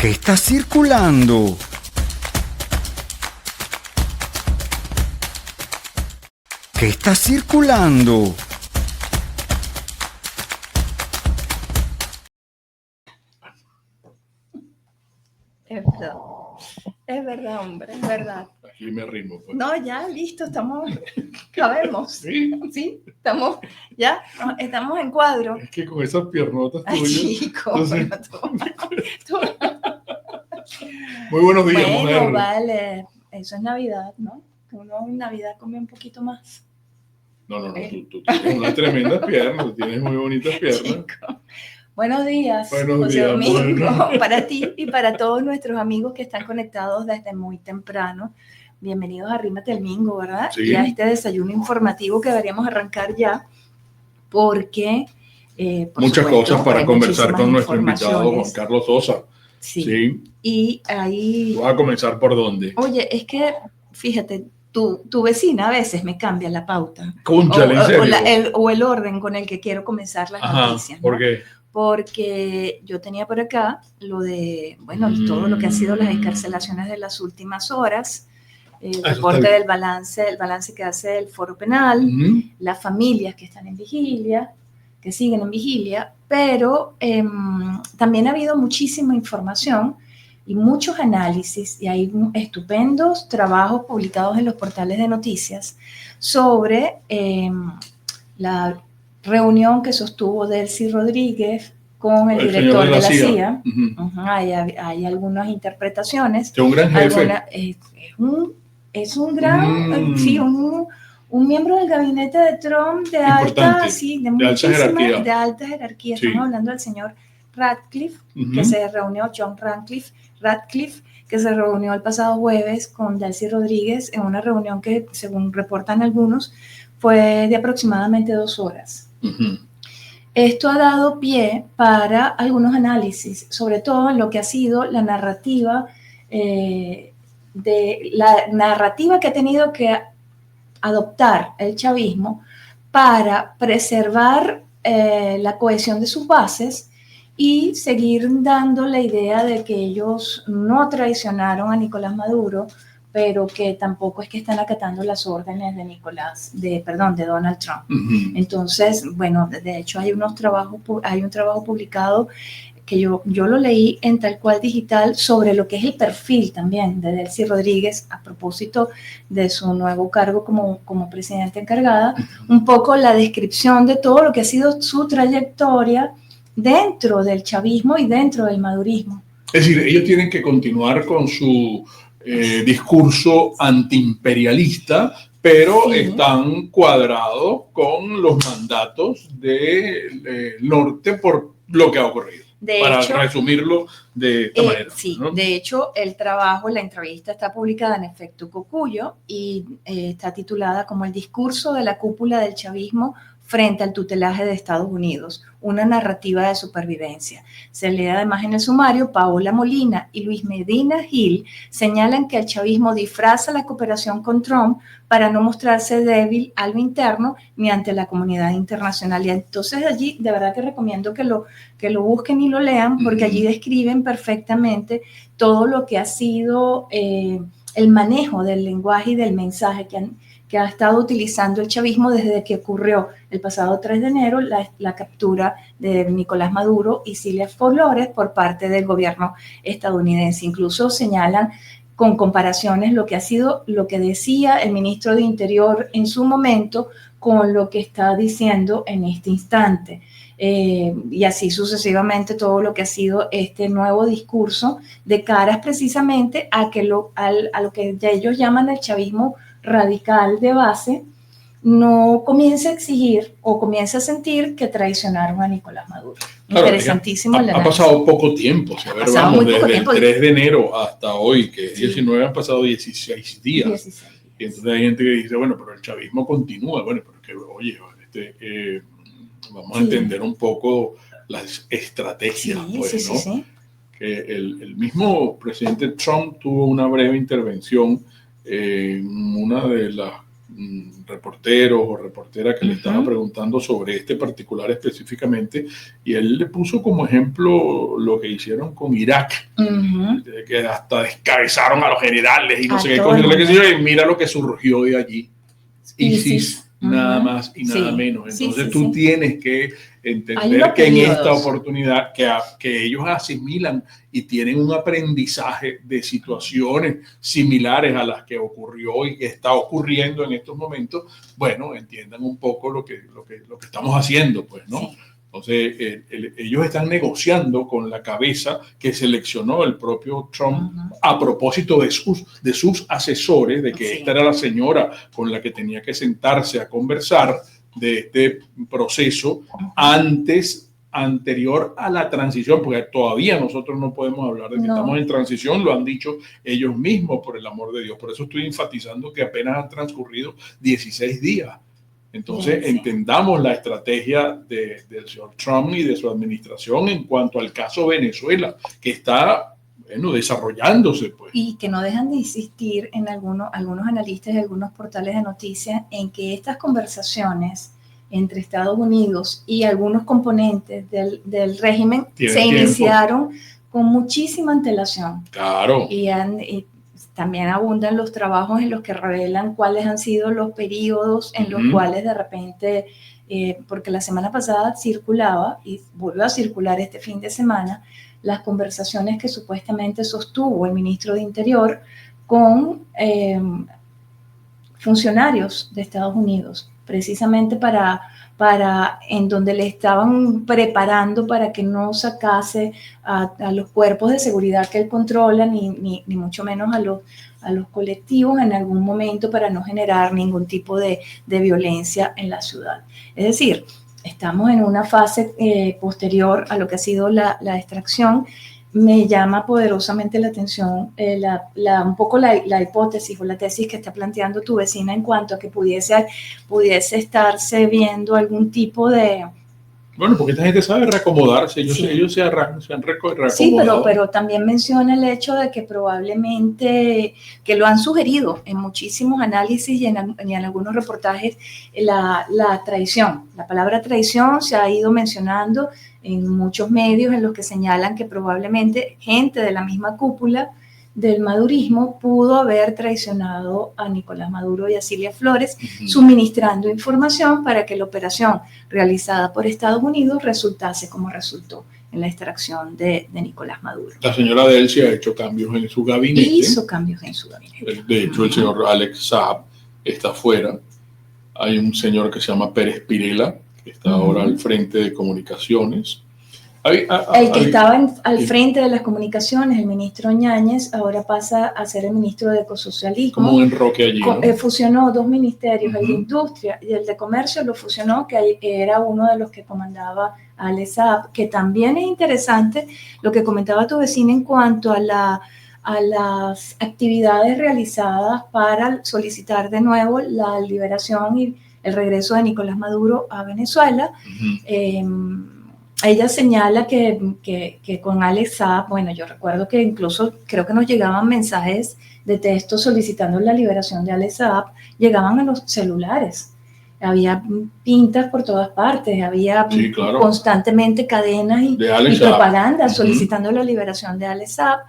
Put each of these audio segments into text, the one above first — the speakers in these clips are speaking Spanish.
¿Qué está circulando? ¿Qué está circulando? Es verdad, hombre, es verdad. Aquí me rimo, pues. No, ya, listo, estamos, cabemos. Sí, Estamos, ya, estamos en cuadro. es que con esas piernotas Ay, tuyas. chico, Entonces, tú. muy buenos días, Bueno, mujer. vale, eso es Navidad, ¿no? Uno en Navidad come un poquito más. No, tú tienes unas tremendas piernas, tienes muy bonitas piernas. Chico. Buenos días, Buenos José días, Domingo, mujer. para ti y para todos nuestros amigos que están conectados desde muy temprano. Bienvenidos a Arrímate el Mingo, ¿verdad? Sí. Y a este desayuno informativo que deberíamos arrancar ya, porque muchas cosas para conversar con nuestro invitado Juan Carlos Sosa. Sí. Y ahí... ¿Tú vas a comenzar por dónde? Oye, es que, fíjate, tu vecina a veces me cambia la pauta. Cónchale, ¿en serio? O el orden con el que quiero comenzar las noticias. ¿Por qué? Porque yo tenía por acá lo de, bueno, todo lo que ha sido las excarcelaciones de las últimas horas, el reporte del balance, el balance que hace el Foro Penal, las familias que están en vigilia, que siguen en vigilia, pero también ha habido muchísima información y muchos análisis, y hay estupendos trabajos publicados en los portales de noticias sobre la reunión que sostuvo Delcy Rodríguez con el director de la CIA. Hay algunas interpretaciones. Es un gran jefe. Es un gran, sí, un miembro del gabinete de Trump de alta jerarquía. Sí. Estamos hablando del señor Ratcliffe, que se reunió, John Ratcliffe, que se reunió el pasado jueves con Delcy Rodríguez en una reunión que, según reportan algunos, fue de aproximadamente 2 horas. Esto ha dado pie para algunos análisis, sobre todo en lo que ha sido la narrativa que ha tenido que adoptar el chavismo para preservar la cohesión de sus bases y seguir dando la idea de que ellos no traicionaron a Nicolás Maduro, pero que tampoco es que están acatando las órdenes de Donald Trump. Entonces, bueno, de hecho hay un trabajo publicado que yo lo leí en Tal Cual Digital sobre lo que es el perfil también de Delcy Rodríguez a propósito de su nuevo cargo como presidenta encargada, un poco la descripción de todo lo que ha sido su trayectoria dentro del chavismo y dentro del madurismo. Es decir, ellos tienen que continuar con su discurso antiimperialista, pero están cuadrados con los mandatos del norte por lo que ha ocurrido. Para resumirlo de esta manera. Sí, ¿no? De hecho, la entrevista está publicada en Efecto Cocuyo y está titulada como El discurso de la cúpula del chavismo frente al tutelaje de Estados Unidos, una narrativa de supervivencia. Se lee además en el sumario, Paola Molina y Luis Medina Gil señalan que el chavismo disfraza la cooperación con Trump para no mostrarse débil a lo interno ni ante la comunidad internacional. Y entonces allí, de verdad que recomiendo que lo busquen y lo lean, porque allí describen perfectamente todo lo que ha sido el manejo del lenguaje y del mensaje que ha estado utilizando el chavismo desde que ocurrió el pasado 3 de enero la captura de Nicolás Maduro y Cilia Flores por parte del gobierno estadounidense. Incluso señalan con comparaciones lo que decía el ministro de Interior en su momento con lo que está diciendo en este instante. Y así sucesivamente todo lo que ha sido este nuevo discurso de caras precisamente a lo que ellos llaman el chavismo radical de base, no comience a exigir o comience a sentir que traicionaron a Nicolás Maduro. Claro, interesantísimo. Ha pasado poco tiempo, desde el 3 de enero hasta hoy, que 19 han pasado 16 días. 16. Y entonces hay gente que dice, bueno, pero el chavismo continúa. Bueno, pero que, oye, vamos a entender un poco las estrategias, ¿no? Que el mismo presidente Trump tuvo una breve intervención en una de las reporteros o reportera que le estaba preguntando sobre este particular específicamente, y él le puso como ejemplo lo que hicieron con Irak, que hasta descabezaron a los generales y no sé qué cosa, y mira lo que surgió de allí. ISIS. Nada más y nada menos. Entonces tú tienes que entender que en esta oportunidad que ellos asimilan y tienen un aprendizaje de situaciones similares a las que ocurrió y que está ocurriendo en estos momentos, bueno, entiendan un poco lo que estamos haciendo, pues, ¿no? Sí. Entonces, ellos están negociando con la cabeza que seleccionó el propio Trump a propósito de sus asesores, de que esta era la señora con la que tenía que sentarse a conversar de este proceso anterior a la transición, porque todavía nosotros no podemos hablar de que estamos en transición, lo han dicho ellos mismos, por el amor de Dios. Por eso estoy enfatizando que apenas han transcurrido 16 días. Entonces, entendamos la estrategia del señor Trump y de su administración en cuanto al caso Venezuela, que está, bueno, desarrollándose, pues. Y que no dejan de insistir en algunos analistas y algunos portales de noticias en que estas conversaciones entre Estados Unidos y algunos componentes del régimen se iniciaron con muchísima antelación. Claro. Y también abundan los trabajos en los que revelan cuáles han sido los periodos en los cuales de repente, porque la semana pasada circulaba y vuelve a circular este fin de semana, las conversaciones que supuestamente sostuvo el ministro de Interior con funcionarios de Estados Unidos, precisamente para en donde le estaban preparando para que no sacase a los cuerpos de seguridad que él controla, ni mucho menos a los colectivos en algún momento, para no generar ningún tipo de violencia en la ciudad. Es decir, estamos en una fase posterior a lo que ha sido la extracción. Me llama poderosamente la atención un poco la hipótesis o la tesis que está planteando tu vecina en cuanto a que pudiese estarse viendo algún tipo de... Bueno, porque esta gente sabe reacomodarse, ellos se han reacomodado. Sí, pero también menciona el hecho de que probablemente, que lo han sugerido en muchísimos análisis y en algunos reportajes, la traición. La palabra traición se ha ido mencionando en muchos medios en los que señalan que probablemente gente de la misma cúpula del madurismo pudo haber traicionado a Nicolás Maduro y a Cilia Flores, suministrando información para que la operación realizada por Estados Unidos resultase como resultó en la extracción de Nicolás Maduro. La señora Delcy ha hecho cambios en su gabinete. Hizo cambios en su gabinete. De hecho, el señor Alex Saab está fuera. Hay un señor que se llama Pérez Pirela, que está ahora al frente de comunicaciones. El que estaba al frente de las comunicaciones, el ministro Ñáñez, ahora pasa a ser el ministro de Ecosocialismo. Como un enroque allí, ¿no? Fusionó dos ministerios, el de Industria y el de Comercio, lo fusionó, que era uno de los que comandaba Alex Saab, que también es interesante lo que comentaba tu vecina en cuanto a las actividades realizadas para solicitar de nuevo la liberación y el regreso de Nicolás Maduro a Venezuela. Ella señala que con Alex Saab, bueno, yo recuerdo que incluso creo que nos llegaban mensajes de texto solicitando la liberación de Alex Saab, llegaban a los celulares. Había pintas por todas partes, había constantemente cadenas y propaganda solicitando la liberación de Alex Saab.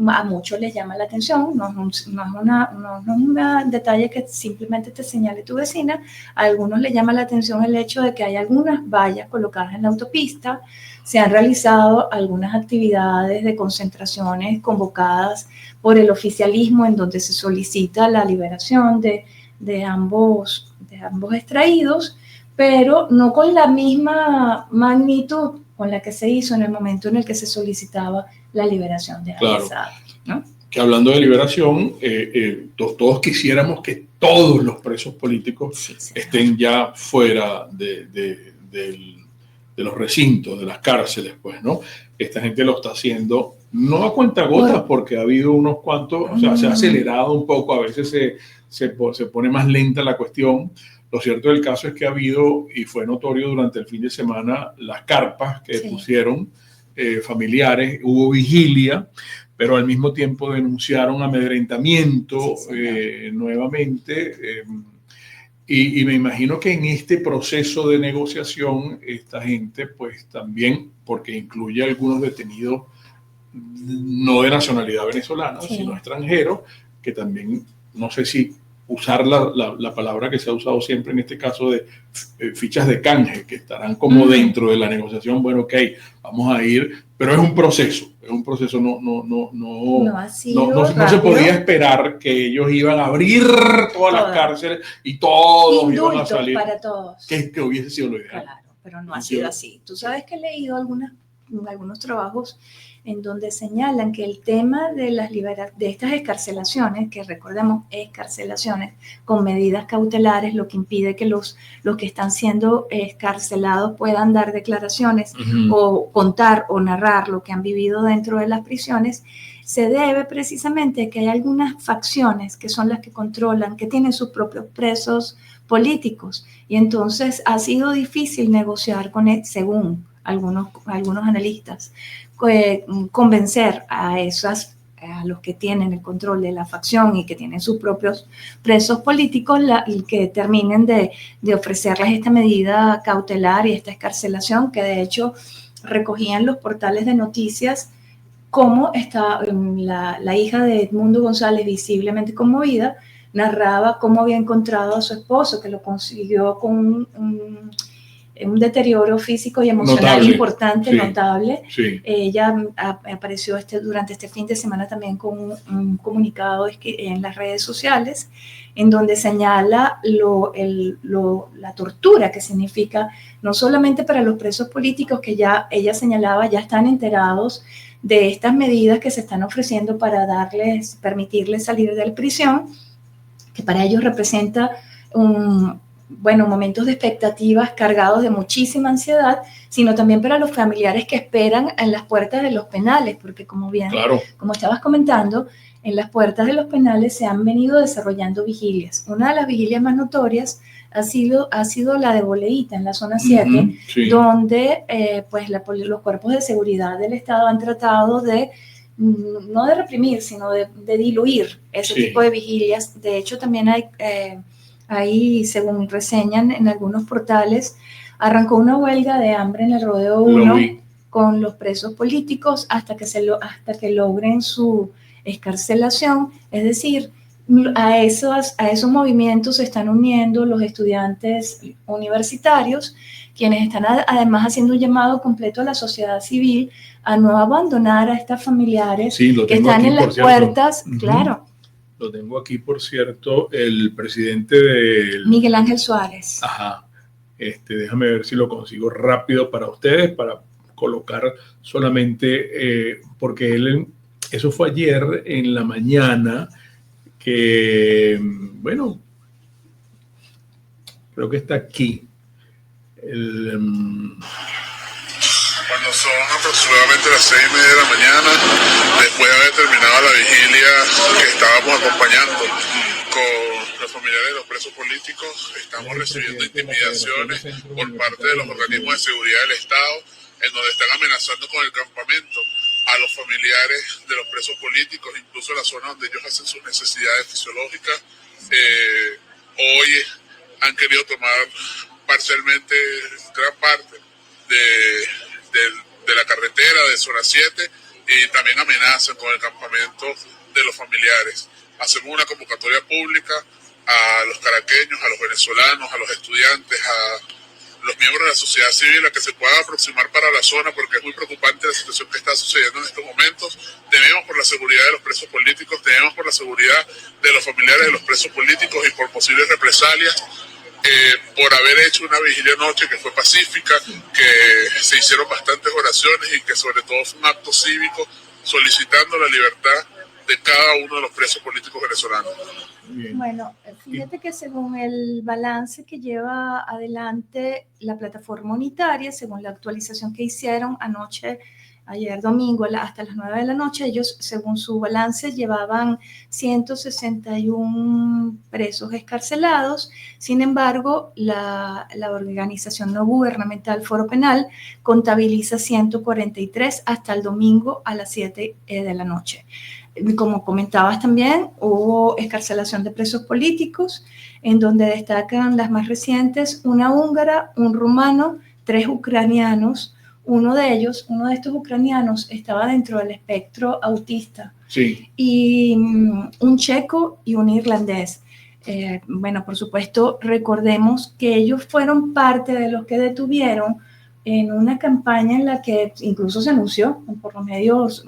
A muchos les llama la atención, no es un detalle que simplemente te señale tu vecina. A algunos les llama la atención el hecho de que hay algunas vallas colocadas en la autopista, se han realizado algunas actividades de concentraciones convocadas por el oficialismo en donde se solicita la liberación de ambos extraídos, pero no con la misma magnitud con la que se hizo en el momento en el que se solicitaba la liberación de Alex Saab, ¿no? Que hablando de liberación, todos quisiéramos que todos los presos políticos estén ya fuera de los recintos, de las cárceles, pues, ¿no? Esta gente lo está haciendo no a cuentagotas, porque ha habido unos cuantos, o sea, se ha acelerado un poco, a veces se pone más lenta la cuestión. Lo cierto del caso es que ha habido, y fue notorio durante el fin de semana, las carpas que pusieron familiares, hubo vigilia, pero al mismo tiempo denunciaron amedrentamiento nuevamente. Y me imagino que en este proceso de negociación, esta gente, pues también, porque incluye algunos detenidos no de nacionalidad venezolana, sí, sino extranjeros, que también, no sé si usar la palabra que se ha usado siempre en este caso de fichas de canje, que estarán como dentro de la negociación, bueno, ok, vamos a ir, pero es un proceso, no se podía esperar que ellos iban a abrir todas las cárceles y todos iban a salir. Para todos. Que hubiese sido lo ideal. Claro, pero no ha sido así. Tú sabes que he leído algunos trabajos en donde señalan que el tema de de estas excarcelaciones, que recordemos excarcelaciones con medidas cautelares, lo que impide que los que están siendo excarcelados puedan dar declaraciones o contar o narrar lo que han vivido dentro de las prisiones, se debe precisamente a que hay algunas facciones que son las que controlan, que tienen sus propios presos políticos, y entonces ha sido difícil negociar con él, según algunos analistas, convencer a los que tienen el control de la facción y que tienen sus propios presos políticos que terminen de ofrecerles esta medida cautelar y esta excarcelación, que de hecho recogían los portales de noticias cómo la hija de Edmundo González, visiblemente conmovida, narraba cómo había encontrado a su esposo, que lo consiguió con un deterioro físico y emocional importante, notable. Sí. Ella apareció durante este fin de semana también con un comunicado en las redes sociales, en donde señala la tortura que significa, no solamente para los presos políticos, que ya ella señalaba, ya están enterados de estas medidas que se están ofreciendo para permitirles salir de la prisión, que para ellos representa momentos de expectativas cargados de muchísima ansiedad, sino también para los familiares que esperan en las puertas de los penales, porque como estabas comentando, en las puertas de los penales se han venido desarrollando vigilias. Una de las vigilias más notorias ha sido la de Boleíta, en la zona 7, donde los cuerpos de seguridad del Estado han tratado no de reprimir, sino de diluir ese tipo de vigilias. De hecho, también hay, según reseñan en algunos portales, arrancó una huelga de hambre en el Rodeo 1 con los presos políticos hasta que logren su excarcelación. Es decir, a esos movimientos se están uniendo los estudiantes universitarios, quienes están además haciendo un llamado completo a la sociedad civil a no abandonar a estas familiares que están en las puertas. Claro. Lo tengo aquí, por cierto, el presidente del... Miguel Ángel Suárez. Ajá. Déjame ver si lo consigo rápido para ustedes, para colocar solamente, porque eso fue ayer en la mañana, que, bueno, creo que está aquí. Cuando son aproximadamente las 6:30 de la mañana, después de haber terminado la vigilia que estábamos acompañando con los familiares de los presos políticos, estamos recibiendo intimidaciones por parte de los organismos de seguridad del Estado, en donde están amenazando con el campamento a los familiares de los presos políticos, incluso la zona donde ellos hacen sus necesidades fisiológicas. Hoy han querido tomar parcialmente gran parte de la carretera de zona 7 y también amenazan con el campamento de los familiares. Hacemos una convocatoria pública a los caraqueños, a los venezolanos, a los estudiantes, a los miembros de la sociedad civil a que se puedan aproximar para la zona, porque es muy preocupante la situación que está sucediendo en estos momentos. Tememos por la seguridad de los presos políticos, tememos por la seguridad de los familiares de los presos políticos y por posibles represalias por haber hecho una vigilia anoche que fue pacífica, que se hicieron bastantes oraciones y que sobre todo fue un acto cívico solicitando la libertad de cada uno de los presos políticos venezolanos. Bueno, fíjate que según el balance que lleva adelante la plataforma unitaria, según la actualización que hicieron anoche ayer domingo hasta las 9 de la noche. Ellos, según su balance, llevaban 161 presos excarcelados. Sin embargo, la organización no gubernamental Foro Penal contabiliza 143 hasta el domingo a las 7 de la noche. Como comentabas también, hubo excarcelación de presos políticos, en donde destacan las más recientes: una húngara, un rumano, 3 ucranianos. Uno de estos ucranianos estaba dentro del espectro autista. Sí. Y un checo y un irlandés. Bueno, por supuesto, recordemos que ellos fueron parte de los que detuvieron en una campaña en la que incluso se anunció por los medios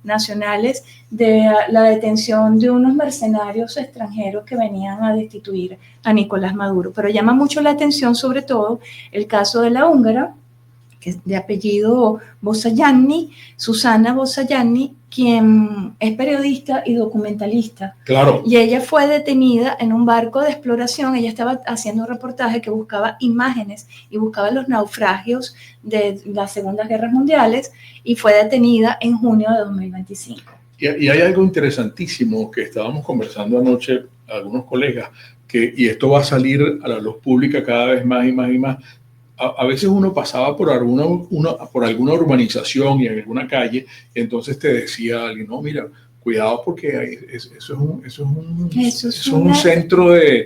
nacionales de la detención de unos mercenarios extranjeros que venían a destituir a Nicolás Maduro. Pero llama mucho la atención, sobre todo, el caso de la húngara, que es de apellido Bosayanni, Susana Bosayanni, quien es periodista y documentalista. Claro. Y ella fue detenida en un barco de exploración. Ella estaba haciendo un reportaje que buscaba imágenes y buscaba los naufragios de las Segundas Guerras Mundiales, y fue detenida en junio de 2025. Y hay algo interesantísimo que estábamos conversando anoche algunos colegas, y esto va a salir a la luz pública cada vez más y más y más. A veces uno pasaba por alguna urbanización y en alguna calle, y entonces te decía alguien, no, mira, cuidado porque eso es un centro de...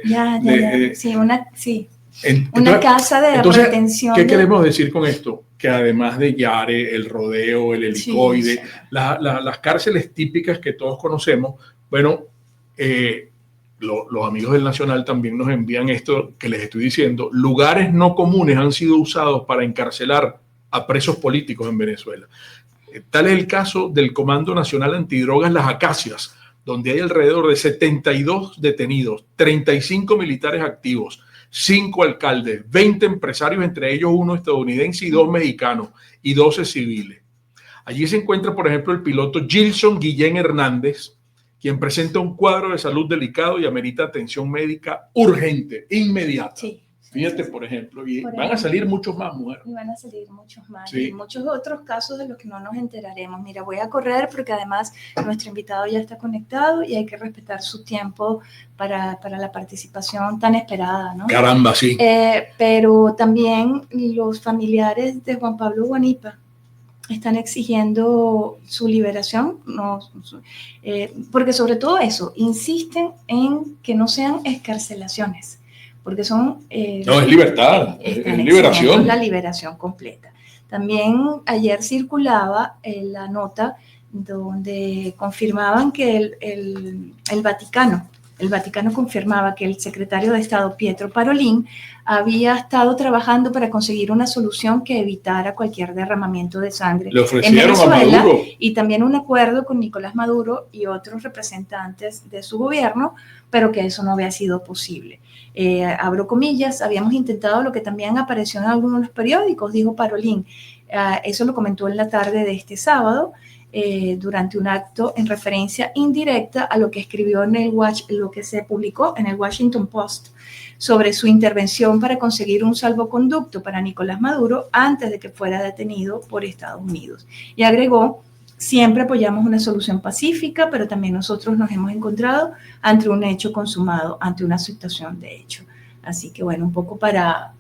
Una casa de retención. ¿Qué queremos decir con esto? Que además de Yare, el rodeo, el helicoide, las cárceles típicas que todos conocemos, bueno, los amigos del Nacional también nos envían esto que les estoy diciendo: lugares no comunes han sido usados para encarcelar a presos políticos en Venezuela. Tal es el caso del Comando Nacional Antidrogas Las Acacias, donde hay alrededor de 72 detenidos, 35 militares activos, 5 alcaldes, 20 empresarios, entre ellos uno estadounidense y 2 mexicanos, y 12 civiles. Allí se encuentra, por ejemplo, el piloto Gilson Guillén Hernández, quien presenta un cuadro de salud delicado y amerita atención médica urgente, inmediata. Fíjate, por ejemplo, van a salir muchos más, mujer. Y van a salir muchos más. Y muchos otros casos de los que no nos enteraremos. Mira, voy a correr porque además nuestro invitado ya está conectado y hay que respetar su tiempo para la participación tan esperada, ¿no? Caramba, sí. Pero también los familiares de Juan Pablo Guanipa están exigiendo su liberación, porque sobre todo eso, insisten en que no sean excarcelaciones, porque son... no, es libertad, es liberación. La liberación completa. También ayer circulaba la nota donde confirmaban que el Vaticano confirmaba que el secretario de Estado, Pietro Parolin, había estado trabajando para conseguir una solución que evitara cualquier derramamiento de sangre en Venezuela, a Maduro, y también un acuerdo con Nicolás Maduro y otros representantes de su gobierno, pero que eso no había sido posible. Abro comillas: habíamos intentado lo que también apareció en algunos de los periódicos, dijo Parolin. Eso lo comentó en la tarde de este sábado, durante un acto en referencia indirecta a lo que escribió lo que se publicó en el Washington Post sobre su intervención para conseguir un salvoconducto para Nicolás Maduro antes de que fuera detenido por Estados Unidos. Y agregó: siempre apoyamos una solución pacífica, pero también nosotros nos hemos encontrado ante un hecho consumado, ante una aceptación de hecho. Así que bueno, un poco para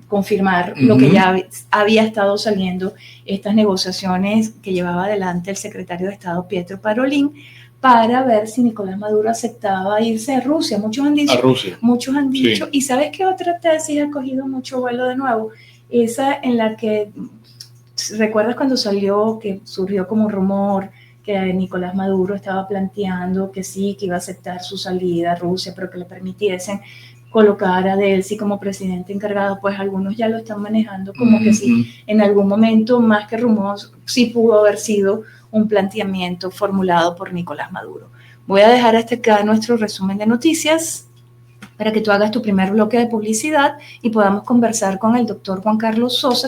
confirmar lo que ya había estado saliendo, estas negociaciones que llevaba adelante el secretario de Estado Pietro Parolin para ver si Nicolás Maduro aceptaba irse a Rusia. Muchos han dicho, y ¿sabes qué otra tesis ha cogido mucho vuelo de nuevo? Esa en la que, ¿recuerdas cuando que surgió como un rumor que Nicolás Maduro estaba planteando que sí, que iba a aceptar su salida a Rusia, pero que le permitiesen colocar a Delcy como presidente encargado? Pues algunos ya lo están manejando como que sí, en algún momento, más que rumor, sí pudo haber sido un planteamiento formulado por Nicolás Maduro. Voy a dejar hasta acá nuestro resumen de noticias para que tú hagas tu primer bloque de publicidad y podamos conversar con el doctor Juan Carlos Sosa,